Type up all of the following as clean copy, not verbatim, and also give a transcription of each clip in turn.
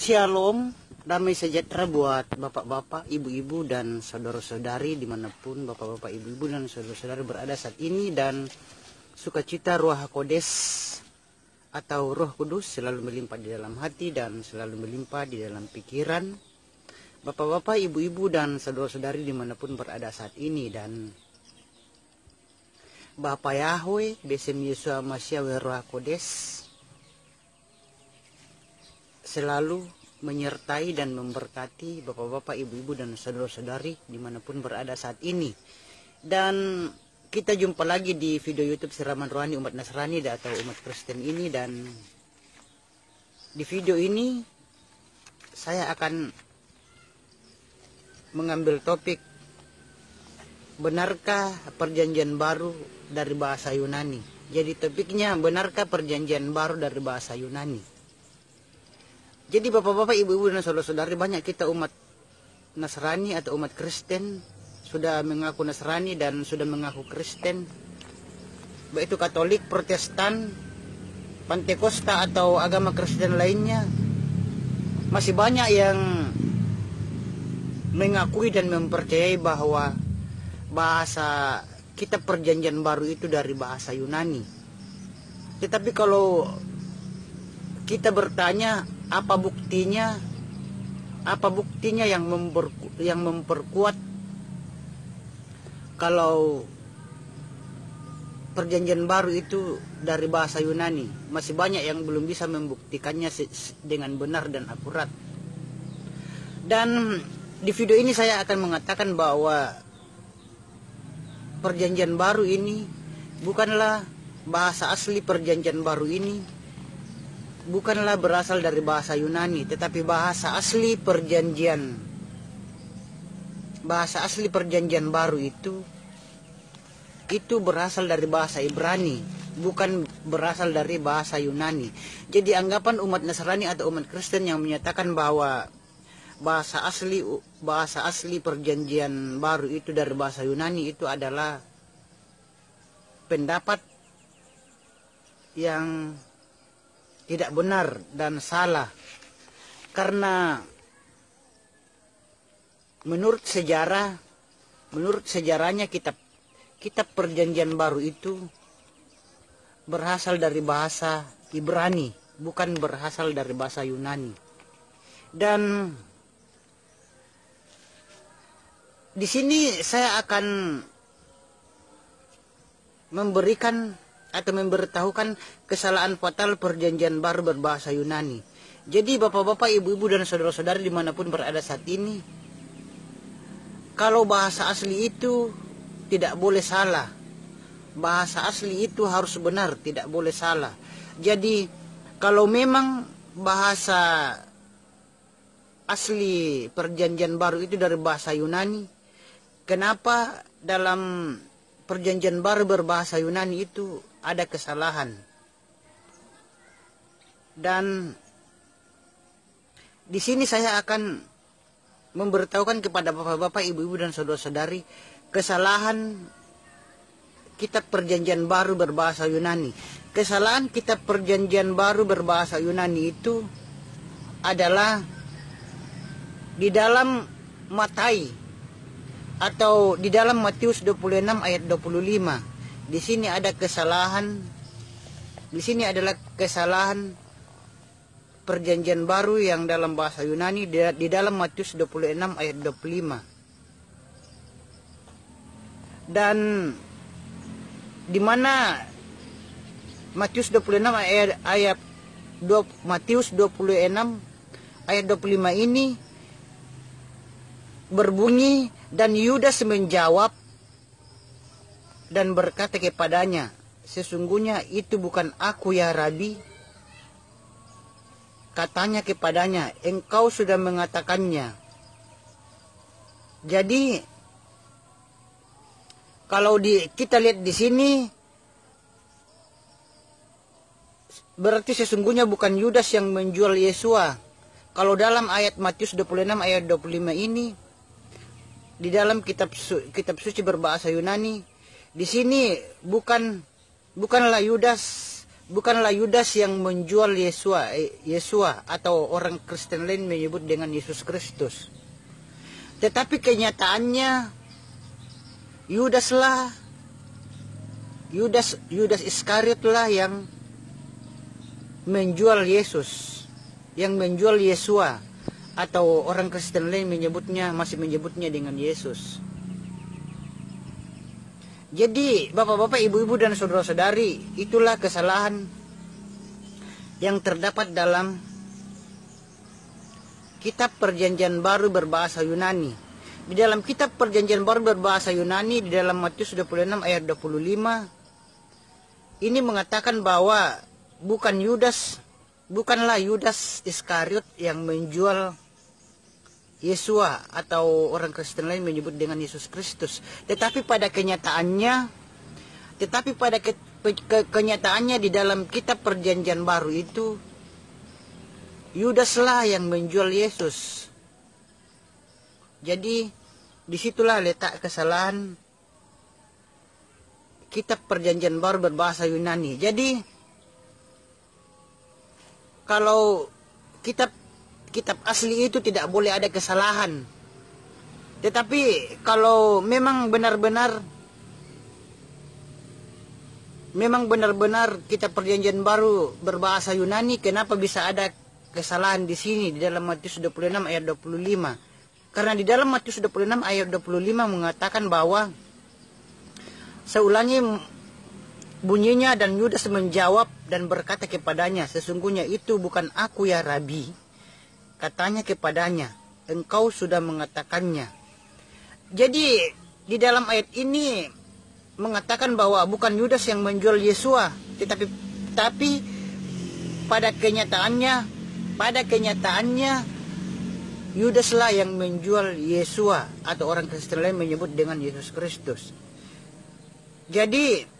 Shalom, damai sejahtera buat bapak-bapak, ibu-ibu, dan saudara-saudari dimanapun bapak-bapak, ibu-ibu, dan saudara-saudari berada saat ini. Dan sukacita Ruach HaKodes atau Roh Kudus selalu melimpah di dalam hati dan selalu melimpah di dalam pikiran bapak-bapak, ibu-ibu, dan saudara-saudari dimanapun berada saat ini. Dan Bapa Yahweh, Besem Yesua Masya Ruach HaKodes selalu menyertai dan memberkati bapak-bapak, ibu-ibu, dan saudara-saudari dimanapun berada saat ini. Dan kita jumpa lagi di video YouTube Siraman Rohani Umat Nasrani atau umat Kristen ini. Dan di video ini saya akan mengambil topik, benarkah perjanjian baru dari bahasa Yunani. Jadi topiknya, benarkah perjanjian baru dari bahasa Yunani. Jadi bapak-bapak, ibu-ibu, dan saudara-saudari, banyak kita umat Nasrani atau umat Kristen sudah mengaku Nasrani dan sudah mengaku Kristen, baik itu Katolik, Protestan, Pantekosta atau agama Kristen lainnya. Masih banyak yang mengakui dan mempercayai bahwa bahasa kitab perjanjian baru itu dari bahasa Yunani. Tetapi kalau kita bertanya, apa buktinya yang memperkuat kalau perjanjian baru itu dari bahasa Yunani? Masih banyak yang belum bisa membuktikannya dengan benar dan akurat. Dan di video ini saya akan mengatakan bahwa perjanjian baru ini bukanlah bahasa asli. Perjanjian baru ini bukanlah berasal dari bahasa Yunani, tetapi bahasa asli perjanjian baru itu berasal dari bahasa Ibrani, bukan berasal dari bahasa Yunani. Jadi anggapan umat Nasrani atau umat Kristen yang menyatakan bahwa bahasa asli perjanjian baru itu dari bahasa Yunani itu adalah pendapat yang tidak benar dan salah. Karena menurut sejarahnya kitab perjanjian baru itu berasal dari bahasa Ibrani, bukan berasal dari bahasa Yunani. Dan di sini saya akan memberikan atau memberitahukan kesalahan fatal perjanjian baru berbahasa Yunani. Jadi bapak-bapak, ibu-ibu, dan saudara-saudari dimanapun berada saat ini, kalau bahasa asli itu tidak boleh salah, bahasa asli itu harus benar, tidak boleh salah. Jadi kalau memang bahasa asli perjanjian baru itu dari bahasa Yunani, kenapa dalam perjanjian baru berbahasa Yunani itu ada kesalahan? Dan di sini saya akan memberitahukan kepada bapak-bapak, ibu-ibu, dan saudara-saudari kesalahan kitab perjanjian baru berbahasa Yunani. Kesalahan kitab perjanjian baru berbahasa Yunani itu adalah di dalam Matius 26 ayat 25. Di sini ada kesalahan. Di sini adalah kesalahan perjanjian baru yang dalam bahasa Yunani di dalam Matius 26 ayat 25. Dan di mana Matius 26 Matius 26 ayat 25 ini berbunyi, dan Yudas menjawab dan berkata kepadanya, sesungguhnya itu bukan aku ya Rabi. Katanya kepadanya, engkau sudah mengatakannya. Jadi kalau kita lihat di sini, berarti sesungguhnya bukan Yudas yang menjual Yesua. Kalau dalam ayat Matius 26 ayat 25 ini, di dalam kitab suci berbahasa Yunani, di sini bukanlah Yudas bukanlah Yudas yang menjual Yesua atau orang Kristen lain menyebut dengan Yesus Kristus. Tetapi kenyataannya Yudas Iskariot lah yang menjual Yesus, yang menjual Yesua, atau orang Kristen lain masih menyebutnya dengan Yesus. Jadi bapak-bapak, ibu-ibu dan saudara-saudari, itulah kesalahan yang terdapat dalam kitab Perjanjian Baru berbahasa Yunani. Di dalam kitab Perjanjian Baru berbahasa Yunani, di dalam Matius 26 ayat 25, ini mengatakan bahwa bukanlah Yudas Iskariot yang menjual Yesua atau orang Kristen lain menyebut dengan Yesus Kristus, tetapi pada kenyataannya di dalam kitab Perjanjian Baru itu Yudaslah yang menjual Yesus. Jadi disitulah letak kesalahan kitab Perjanjian Baru berbahasa Yunani. Jadi kalau kitab asli itu tidak boleh ada kesalahan. Tetapi kalau memang benar-benar kitab Perjanjian Baru berbahasa Yunani, kenapa bisa ada kesalahan di sini di dalam Matius 26 ayat 25? Karena di dalam Matius 26 ayat 25 mengatakan bahwa seulangi bunyinya, dan Yudas menjawab dan berkata kepadanya, "Sesungguhnya itu bukan aku ya Rabi." Katanya kepadanya, "Engkau sudah mengatakannya." Jadi di dalam ayat ini mengatakan bahwa bukan Yudas yang menjual Yesua, tetapi pada kenyataannya Yudaslah yang menjual Yesua, atau orang Kristen lain menyebut dengan Yesus Kristus. Jadi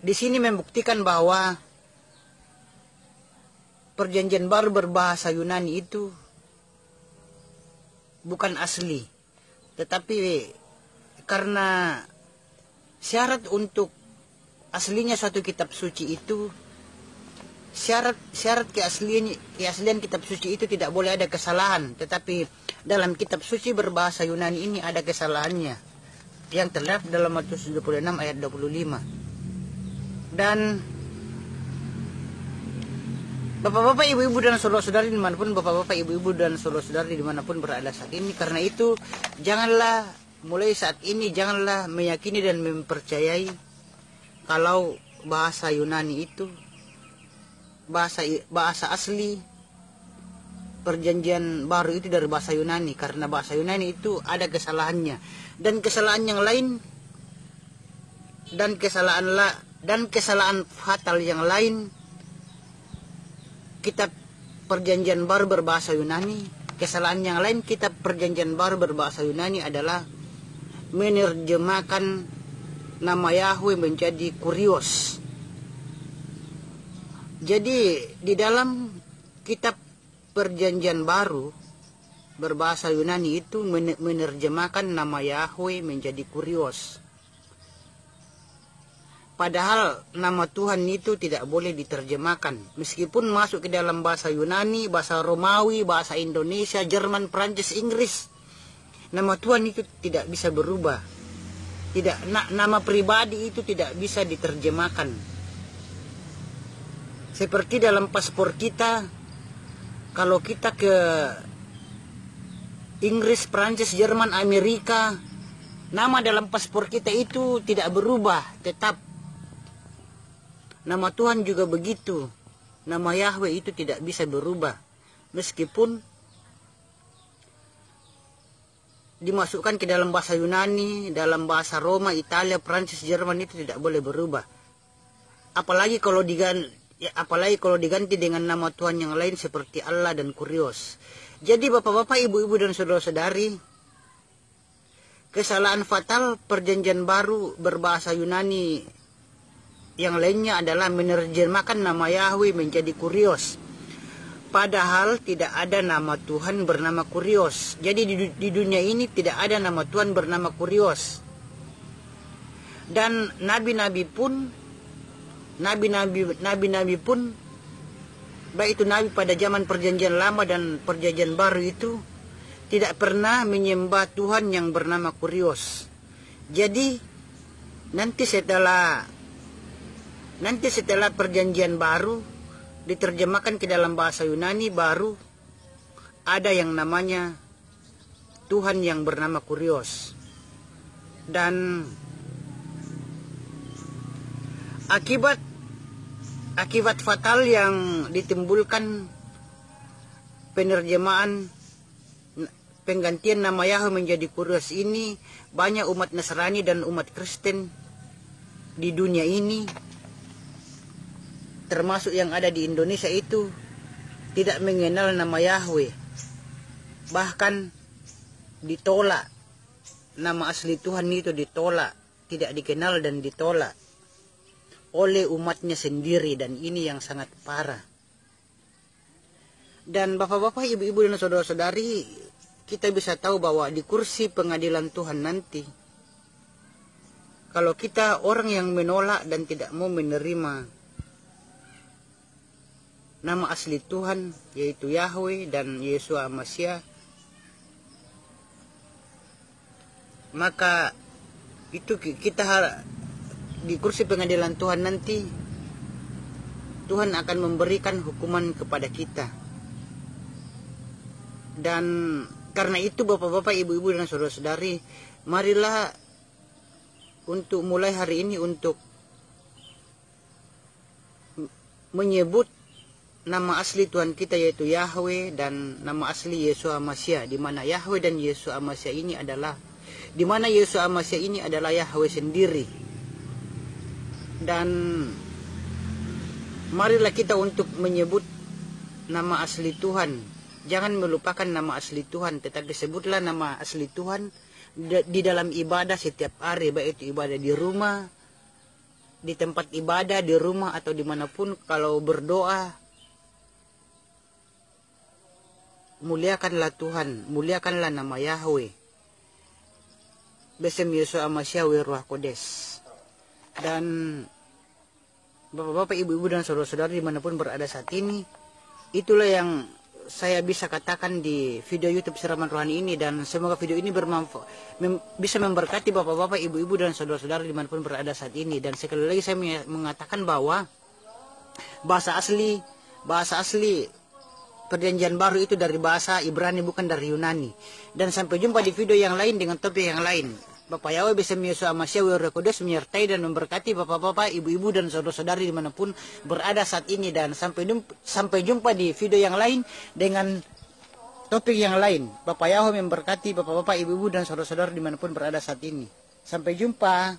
di sini membuktikan bahwa Perjanjian Baru berbahasa Yunani itu bukan asli. Tetapi karena syarat untuk aslinya suatu kitab suci itu, syarat keaslian kitab suci itu tidak boleh ada kesalahan. Tetapi dalam kitab suci berbahasa Yunani ini ada kesalahannya yang terdapat dalam Matius 26 ayat 25. Dan bapak-bapak, ibu-ibu dan saudara-saudari dimanapun berada saat ini, karena itu mulai saat ini janganlah meyakini dan mempercayai kalau bahasa Yunani itu bahasa asli Perjanjian Baru itu dari bahasa Yunani, karena bahasa Yunani itu ada kesalahannya, dan kesalahan yang lain, dan kesalahan fatal yang lain. Kitab Perjanjian Baru berbahasa Yunani, kesalahan yang lain kitab Perjanjian Baru berbahasa Yunani adalah menerjemahkan nama Yahweh menjadi Kurios. Jadi di dalam kitab Perjanjian Baru berbahasa Yunani itu menerjemahkan nama Yahweh menjadi Kurios. Padahal nama Tuhan itu tidak boleh diterjemahkan. Meskipun masuk ke dalam bahasa Yunani, bahasa Romawi, bahasa Indonesia, Jerman, Prancis, Inggris, nama Tuhan itu tidak bisa berubah. Nama pribadi itu tidak bisa diterjemahkan. Seperti dalam paspor kita, kalau kita ke Inggris, Prancis, Jerman, Amerika, nama dalam paspor kita itu tidak berubah, tetap. Nama Tuhan juga begitu. Nama Yahweh itu tidak bisa berubah. Meskipun dimasukkan ke dalam bahasa Yunani, dalam bahasa Roma, Italia, Prancis, Jerman, itu tidak boleh berubah. Apalagi kalau diganti dengan nama Tuhan yang lain seperti Allah dan Kurios. Jadi bapak-bapak, ibu-ibu dan saudara-saudari, kesalahan fatal Perjanjian Baru berbahasa Yunani yang lainnya adalah menerjemahkan nama Yahweh menjadi Kurios. Padahal tidak ada nama Tuhan bernama Kurios. Jadi di dunia ini tidak ada nama Tuhan bernama Kurios. Dan nabi-nabi pun baik itu nabi pada zaman perjanjian lama dan perjanjian baru itu tidak pernah menyembah Tuhan yang bernama Kurios. Jadi nanti setelah perjanjian baru diterjemahkan ke dalam bahasa Yunani, baru ada yang namanya Tuhan yang bernama Kurios. Dan akibat fatal yang ditimbulkan penerjemahan penggantian nama Yahweh menjadi Kurios ini, banyak umat Nasrani dan umat Kristen di dunia ini, termasuk yang ada di Indonesia itu, tidak mengenal nama Yahweh. Bahkan ditolak, nama asli Tuhan itu ditolak, tidak dikenal dan ditolak oleh umatnya sendiri, dan ini yang sangat parah. Dan bapak-bapak, ibu-ibu dan saudara-saudari, kita bisa tahu bahwa di kursi pengadilan Tuhan nanti, kalau kita orang yang menolak dan tidak mau menerima nama asli Tuhan, yaitu Yahweh dan Yesus Masya, maka itu kita di kursi pengadilan Tuhan nanti, Tuhan akan memberikan hukuman kepada kita. Dan karena itu bapak-bapak, ibu-ibu dan saudara-saudari, marilah untuk mulai hari ini untuk menyebut nama asli Tuhan kita, yaitu Yahweh, dan nama asli Yesus Masya, di mana Yahweh dan Yesus Masya ini adalah, di mana Yesus Masya ini adalah Yahweh sendiri. Dan marilah kita untuk menyebut nama asli Tuhan. Jangan melupakan nama asli Tuhan, tetapi sebutlah nama asli Tuhan di dalam ibadah setiap hari, baik itu ibadah di rumah, di tempat ibadah, di rumah atau dimanapun. Kalau berdoa, muliakanlah Tuhan, muliakanlah nama Yahweh. Besem Yesus Amasyawi Ruah Kodes. Dan bapak-bapak, ibu-ibu dan saudara-saudara dimanapun berada saat ini, itulah yang saya bisa katakan di video YouTube Siraman Rohani ini. Dan semoga video ini bisa memberkati bapak-bapak, ibu-ibu dan saudara-saudara dimanapun berada saat ini. Dan sekali lagi saya mengatakan bahwa bahasa asli perjanjian baru itu dari bahasa Ibrani, bukan dari Yunani. Dan sampai jumpa di video yang lain dengan topik yang lain. Bapak Yahweh bisa Yesus Amasyawi Ruah Kudus menyertai dan memberkati bapak-bapak, ibu-ibu dan saudara-saudari dimanapun berada saat ini. Dan sampai jumpa di video yang lain dengan topik yang lain. Bapak Yahweh memberkati bapak-bapak, ibu-ibu dan saudara-saudara dimanapun berada saat ini. Sampai jumpa.